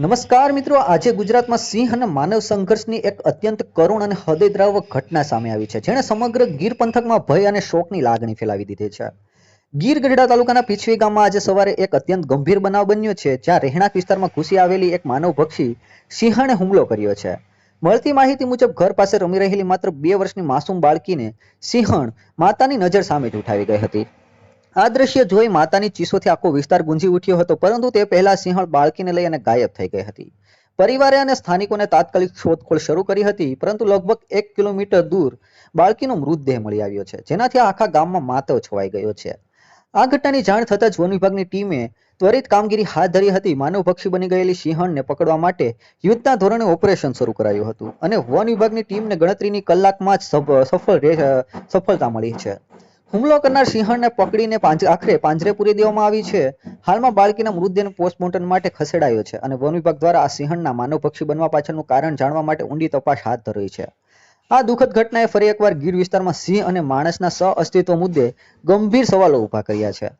નમસ્કાર મિત્રો, આજે ગુજરાતમાં સિંહ અને માનવ સંઘર્ષની એક અત્યંત કરુણ અને હૃદયદ્રાવક ઘટના સામે આવી છે, જેણે સમગ્ર ગીર પંથકમાં ભય અને શોકની લાગણી ફેલાવી દીધી છે. ગીર ગઢડા તાલુકાના પીછવી ગામમાં આજે સવારે એક અત્યંત ગંભીર બનાવ બન્યો છે, જ્યાં રહેણાંક વિસ્તારમાં ઘૂસી આવેલી એક માનવભક્ષી સિંહણે હુમલો કર્યો છે. મળતી માહિતી મુજબ ઘર પાસે રમી રહેલી માત્ર 2 વર્ષની માસૂમ બાળકીને સિંહણ માતાની નજર સામે જ ઉઠાવી ગઈ હતી. આ દ્રશ્ય જોઈ માતાની ચીસોથી આખો વિસ્તાર ગુંજી ઉઠ્યો હતો, પરંતુ તે પહેલા સિંહણ બાળકીને લઈ અને ગાયબ થઈ ગઈ હતી. પરિવારે અને સ્થાનિકોને તાત્કાલિક શોધખોળ શરૂ કરી હતી, પરંતુ લગભગ 1 કિલોમીટર દૂર બાળકીનો મૃતદેહ મળી આવ્યો છે, જેનાથી આખા ગામમાં માતમ છવાઈ ગયો છે. આ ઘટનાની જાણ થતાં જ વન વિભાગની ટીમે ત્વરિત કામગીરી હાથ ધરી હતી. માનવભક્ષી બની ગયેલી સિંહણને પકડવા માટે યુદ્ધના ધોરણે ઓપરેશન શરૂ કરાયું હતું અને વન વિભાગની ટીમને ગણતરીની કલાકમાં જ સફળતા મળી છે. હુમલો કરનાર સિંહણને પકડીને આખરે પાંજરે પૂરી દેવામાં આવી છે. હાલમાં બાળકીના મૃતદેહને પોસ્ટમોર્ટમ માટે ખસેડાયો છે અને વન વિભાગ દ્વારા આ સિંહણના માનવભક્ષી બનવા પાછળનું કારણ જાણવા માટે ઊંડી તપાસ હાથ ધરી છે. આ દુઃખદ ઘટનાએ ફરી એકવાર ગીર વિસ્તારમાં સિંહ અને માણસના સહઅસ્તિત્વ મુદ્દે ગંભીર સવાલો ઊભા કર્યા છે.